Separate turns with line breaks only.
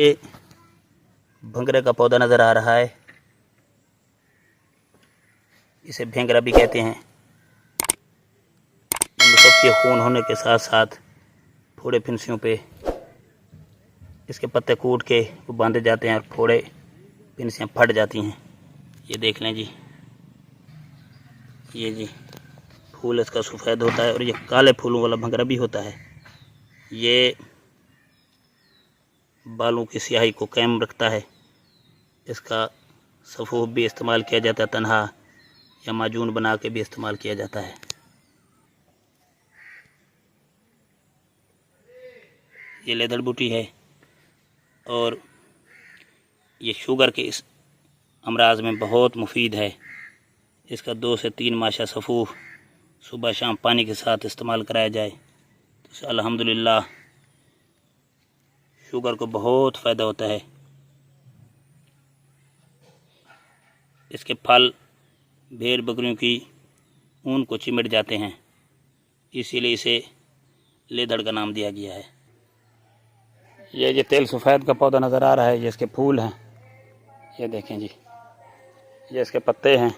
ये भंगरे का पौधा नज़र आ रहा है। इसे भेंगरा भी कहते हैं। सबके खून होने के साथ साथ फोड़े फिंसियों पे इसके पत्ते कूट के वो बांधे जाते हैं और फोड़े फिंसियाँ फट जाती हैं। ये देख लें जी, ये जी फूल इसका सफ़ेद होता है और ये काले फूलों वाला भंगरा भी होता है। ये बालों की स्याही को कायम रखता है। इसका सफ़ूफ भी इस्तेमाल किया जाता है, तन्हा या माजून बना के भी इस्तेमाल किया जाता है। ये लेदड़ बूटी है और ये शुगर के इस अमराज में बहुत मुफीद है। इसका 2 से 3 माशा सफ़ूफ सुबह शाम पानी के साथ इस्तेमाल कराया जाए तो अल्हम्दुलिल्लाह शुगर को बहुत फ़ायदा होता है। इसके फल भेड़ बकरियों की ऊन को चिमट जाते हैं, इसीलिए इसे लेदड़ का नाम दिया गया है। ये तेल सफ़ेद का पौधा नज़र आ रहा है। ये इसके फूल हैं, ये देखें जी, ये इसके पत्ते हैं।